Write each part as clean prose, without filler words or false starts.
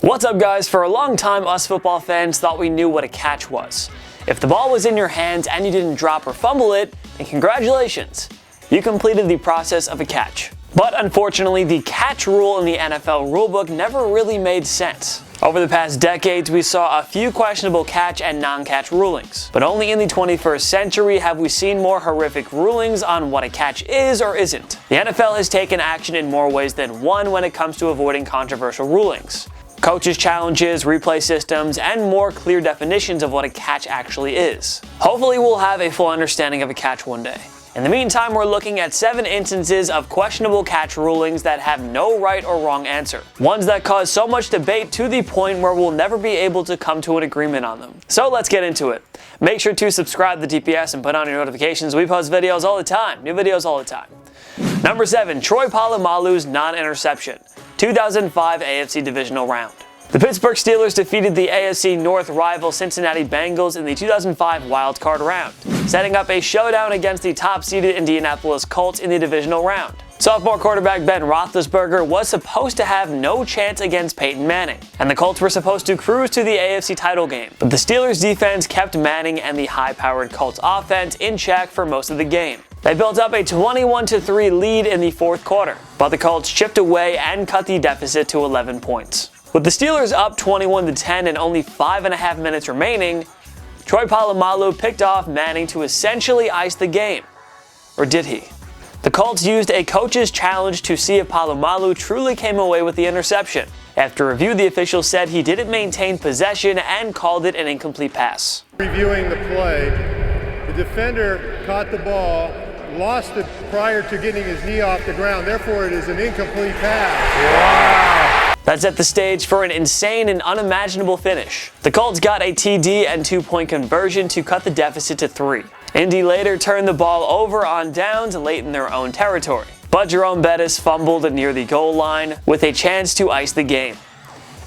What's up, guys? For a long time, us football fans thought we knew what a catch was. If the ball was in your hands and you didn't drop or fumble it, then congratulations, you completed the process of a catch. But unfortunately, the catch rule in the NFL rulebook never really made sense. Over the past decades, we saw a few questionable catch and non-catch rulings. But only in the 21st century have we seen more horrific rulings on what a catch is or isn't. The NFL has taken action in more ways than one when it comes to avoiding controversial rulings. Coaches' challenges, replay systems, and more clear definitions of what a catch actually is. Hopefully we'll have a full understanding of a catch one day. In the meantime, we're looking at 7 instances of questionable catch rulings that have no right or wrong answer. Ones that cause so much debate to the point where we'll never be able to come to an agreement on them. So let's get into it. Make sure to subscribe to DPS and put on your notifications. We post videos all the time, new videos all the time. Number 7, Troy Polamalu's non-interception. 2005 AFC Divisional round. The Pittsburgh Steelers defeated the AFC North rival Cincinnati Bengals in the 2005 wildcard round, setting up a showdown against the top-seeded Indianapolis Colts in the divisional round. Sophomore quarterback Ben Roethlisberger was supposed to have no chance against Peyton Manning, and the Colts were supposed to cruise to the AFC title game. But the Steelers' defense kept Manning and the high-powered Colts offense in check for most of the game. They built up a 21-3 lead in the fourth quarter, but the Colts chipped away and cut the deficit to 11 points. With the Steelers up 21-10 and only 5.5 minutes remaining, Troy Polamalu picked off Manning to essentially ice the game. Or did he? The Colts used a coach's challenge to see if Polamalu truly came away with the interception. After review, the official said he didn't maintain possession and called it an incomplete pass. Reviewing the play, the defender caught the ball, lost it prior to getting his knee off the ground, therefore it is an incomplete pass. Wow! That set the stage for an insane and unimaginable finish. The Colts got a TD and 2-point conversion to cut the deficit to 3. Indy later turned the ball over on downs late in their own territory, but Jerome Bettis fumbled near the goal line with a chance to ice the game.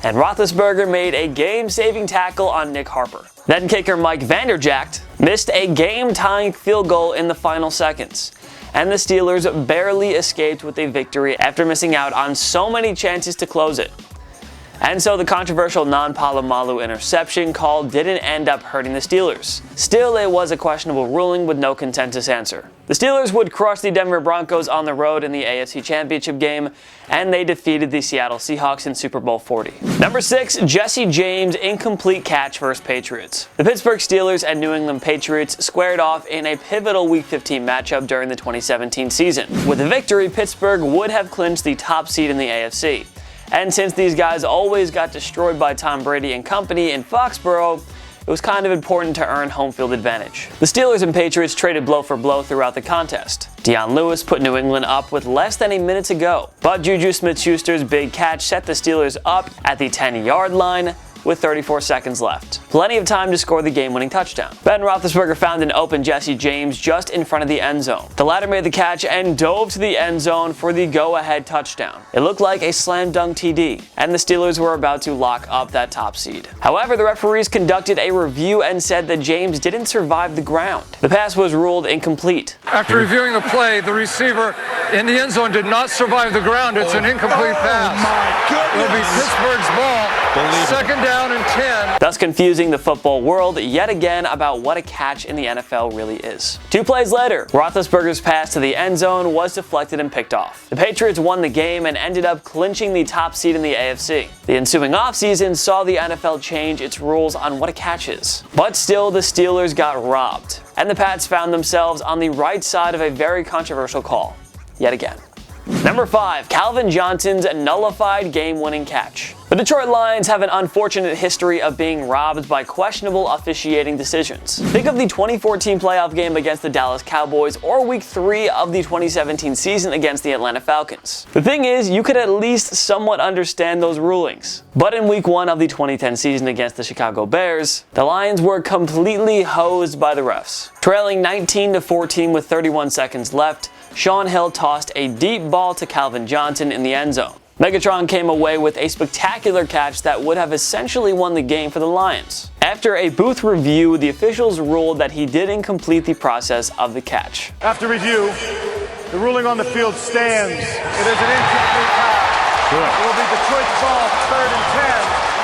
And Roethlisberger made a game-saving tackle on Nick Harper. Then kicker Mike Vanderjagt missed a game-tying field goal in the final seconds, and the Steelers barely escaped with a victory after missing out on so many chances to close it. And so the controversial non-Polamalu interception call didn't end up hurting the Steelers. Still, it was a questionable ruling with no consensus answer. The Steelers would crush the Denver Broncos on the road in the AFC Championship game, and they defeated the Seattle Seahawks in Super Bowl 40. Number 6, Jesse James incomplete catch versus Patriots. The Pittsburgh Steelers and New England Patriots squared off in a pivotal Week 15 matchup during the 2017 season. With a victory, Pittsburgh would have clinched the top seed in the AFC. And since these guys always got destroyed by Tom Brady and company in Foxborough, it was kind of important to earn home field advantage. The Steelers and Patriots traded blow for blow throughout the contest. Deion Lewis put New England up with less than a minute to go, but Juju Smith-Schuster's big catch set the Steelers up at the 10-yard line with 34 seconds left. Plenty of time to score the game-winning touchdown. Ben Roethlisberger found an open Jesse James just in front of the end zone. The latter made the catch and dove to the end zone for the go-ahead touchdown. It looked like a slam dunk TD, and the Steelers were about to lock up that top seed. However, the referees conducted a review and said that James didn't survive the ground. The pass was ruled incomplete. After reviewing the play, the receiver in the end zone did not survive the ground. It's an incomplete pass. It'll be Pittsburgh's ball. Second down and 10. Thus confusing the football world yet again about what a catch in the NFL really is. 2 plays later, Roethlisberger's pass to the end zone was deflected and picked off. The Patriots won the game and ended up clinching the top seed in the AFC. The ensuing offseason saw the NFL change its rules on what a catch is. But still, the Steelers got robbed, and the Pats found themselves on the right side of a very controversial call, yet again. Number 5, Calvin Johnson's nullified game-winning catch. The Detroit Lions have an unfortunate history of being robbed by questionable officiating decisions. Think of the 2014 playoff game against the Dallas Cowboys or Week 3 of the 2017 season against the Atlanta Falcons. The thing is, you could at least somewhat understand those rulings. But in Week 1 of the 2010 season against the Chicago Bears, the Lions were completely hosed by the refs. Trailing 19-14 with 31 seconds left, Sean Hill tossed a deep ball to Calvin Johnson in the end zone. Megatron came away with a spectacular catch that would have essentially won the game for the Lions. After a booth review, the officials ruled that he didn't complete the process of the catch. After review, the ruling on the field stands. It is an incomplete pass. It will be Detroit's ball, 3rd and 10.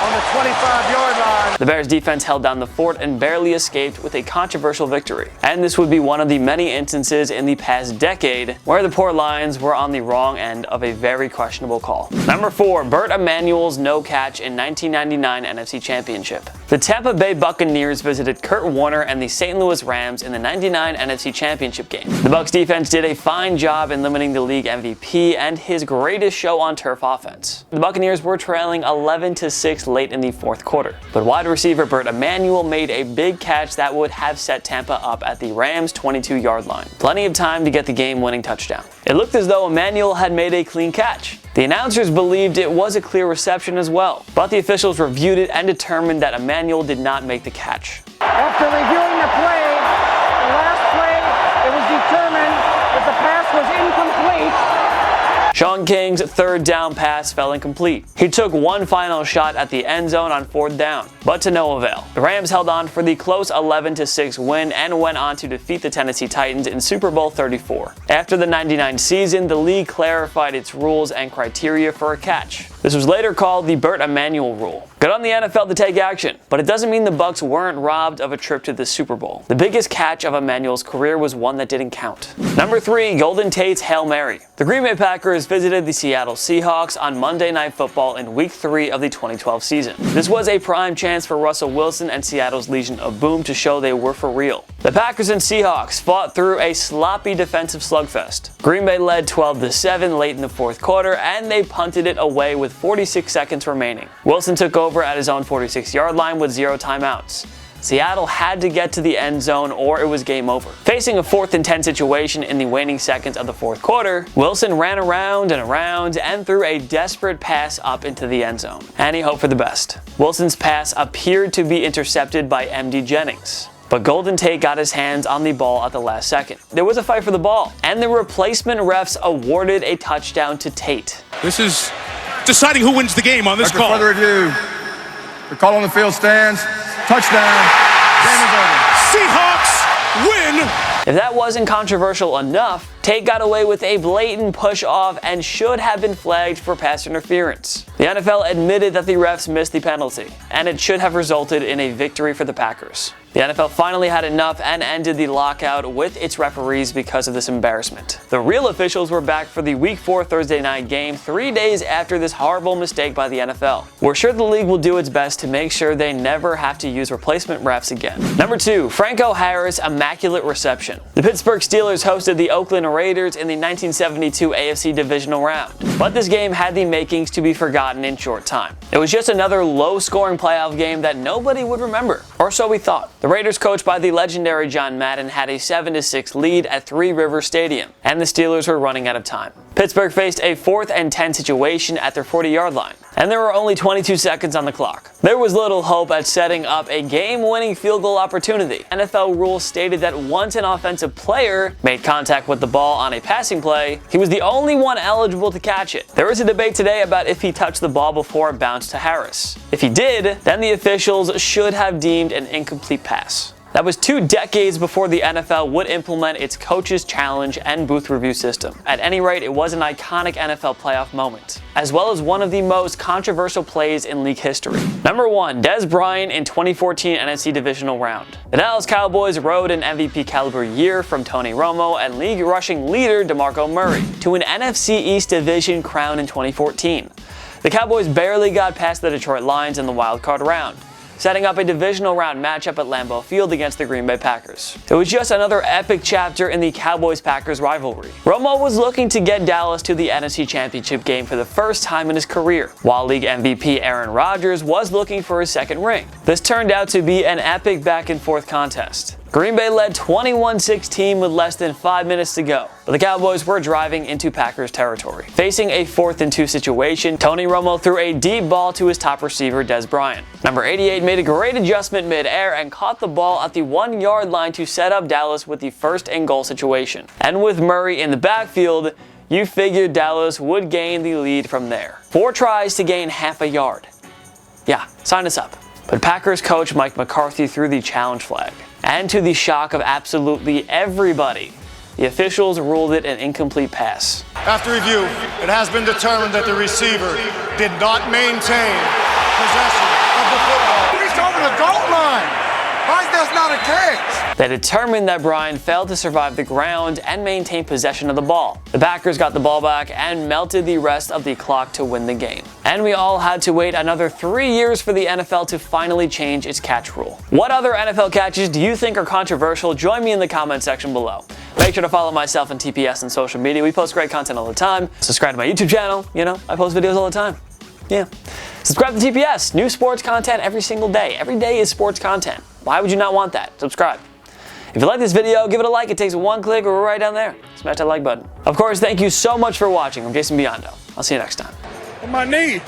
on the 25-yard line. The Bears defense held down the fort and barely escaped with a controversial victory. And this would be one of the many instances in the past decade where the poor Lions were on the wrong end of a very questionable call. Number 4, BERT Emanuel's no catch in 1999 NFC Championship. The Tampa Bay Buccaneers visited Kurt Warner and the St. Louis Rams in the 99 NFC Championship game. The Bucs defense did a fine job in limiting the league MVP and his greatest show on turf offense. The Buccaneers were trailing 11-6 late in the fourth quarter, but wide receiver BERT Emanuel made a big catch that would have set Tampa up at the Rams' 22-yard line. Plenty of time to get the game-winning touchdown. It looked as though Emanuel had made a clean catch. The announcers believed it was a clear reception as well, but the officials reviewed it and determined that Emanuel did not make the catch. After reviewing the play, the last play, it was determined that the pass was incomplete. Sean King's third down pass fell incomplete. He took one final shot at the end zone on fourth down, but to no avail. The Rams held on for the close 11-6 win and went on to defeat the Tennessee Titans in Super Bowl 34. After the 99 season, the league clarified its rules and criteria for a catch. This was later called the BERT Emanuel rule. Good on the NFL to take action, but it doesn't mean the Bucs weren't robbed of a trip to the Super Bowl. The biggest catch of Emanuel's career was one that didn't count. Number 3, Golden Tate's Hail Mary. The Green Bay Packers visited the Seattle Seahawks on Monday Night Football in Week 3 of the 2012 season. This was a prime chance for Russell Wilson and Seattle's Legion of Boom to show they were for real. The Packers and Seahawks fought through a sloppy defensive slugfest. Green Bay led 12-7 late in the fourth quarter, and they punted it away with 46 seconds remaining. Wilson took over at his own 46-yard line with 0 timeouts. Seattle had to get to the end zone or it was game over. Facing a 4th and 10 situation in the waning seconds of the fourth quarter, Wilson ran around and threw a desperate pass up into the end zone. And he hoped for the best. Wilson's pass appeared to be intercepted by MD Jennings, but Golden Tate got his hands on the ball at the last second. There was a fight for the ball, and the replacement refs awarded a touchdown to Tate. This is deciding who wins the game on this call. After further review, the call on the field stands. Touchdown. Game is over. Seahawks win. If that wasn't controversial enough, Tate got away with a blatant push-off and should have been flagged for pass interference. The NFL admitted that the refs missed the penalty, and it should have resulted in a victory for the Packers. The NFL finally had enough and ended the lockout with its referees because of this embarrassment. The real officials were back for the Week 4 Thursday night game 3 days after this horrible mistake by the NFL. We're sure the league will do its best to make sure they never have to use replacement refs again. Number 2, Franco Harris' immaculate reception. The Pittsburgh Steelers hosted the Oakland Raiders in the 1972 AFC Divisional round, but this game had the makings to be forgotten in short time. It was just another low-scoring playoff game that nobody would remember, or so we thought. The Raiders, coached by the legendary John Madden, had a 7-6 lead at Three Rivers Stadium, and the Steelers were running out of time. Pittsburgh faced a 4th and 10 situation at their 40-yard line, and there were only 22 seconds on the clock. There was little hope at setting up a game-winning field goal opportunity. NFL rules stated that once an offensive player made contact with the ball on a passing play, he was the only one eligible to catch it. There is a debate today about if he touched the ball before it bounced to Harris. If he did, then the officials should have deemed an incomplete pass. That was 2 decades before the NFL would implement its coaches challenge and booth review system. At any rate, it was an iconic NFL playoff moment, as well as one of the most controversial plays in league history. Number 1, Dez Bryant in 2014 NFC Divisional round. The Dallas Cowboys rode an MVP caliber year from Tony Romo and league rushing leader DeMarco Murray to an NFC East Division crown in 2014. The Cowboys barely got past the Detroit Lions in the wildcard round, setting up a divisional round matchup at Lambeau Field against the Green Bay Packers. It was just another epic chapter in the Cowboys-Packers rivalry. Romo was looking to get Dallas to the NFC Championship game for the first time in his career, while league MVP Aaron Rodgers was looking for his second ring. This turned out to be an epic back-and-forth contest. Green Bay led 21-16 with less than 5 minutes to go, but the Cowboys were driving into Packers territory. Facing a 4th and 2 situation, Tony Romo threw a deep ball to his top receiver, Dez Bryant. Number 88 made a great adjustment mid-air and caught the ball at the 1-yard line to set up Dallas with the 1st and goal situation. And with Murray in the backfield, you figured Dallas would gain the lead from there. 4 tries to gain half a yard. Yeah, sign us up. But Packers coach Mike McCarthy threw the challenge flag. And to the shock of absolutely everybody, the officials ruled it an incomplete pass. After review, it has been determined that the receiver did not maintain possession He's over the goal line. Why is that not a catch? They determined that Bryant failed to survive the ground and maintain possession of the ball. The Packers got the ball back and melted the rest of the clock to win the game. And we all had to wait another 3 years for the NFL to finally change its catch rule. What other NFL catches do you think are controversial? Join me in the comment section below. Make sure to follow myself and TPS on social media. We post great content all the time. Subscribe to my YouTube channel. You know, I post videos all the time. Yeah. Subscribe to TPS. New sports content every single day. Every day is sports content. Why would you not want that? Subscribe. If you like this video, give it a like. It takes one click or right down there. Smash that like button. Of course, thank you so much for watching. I'm Jason Biondo. I'll see you next time. On my knee.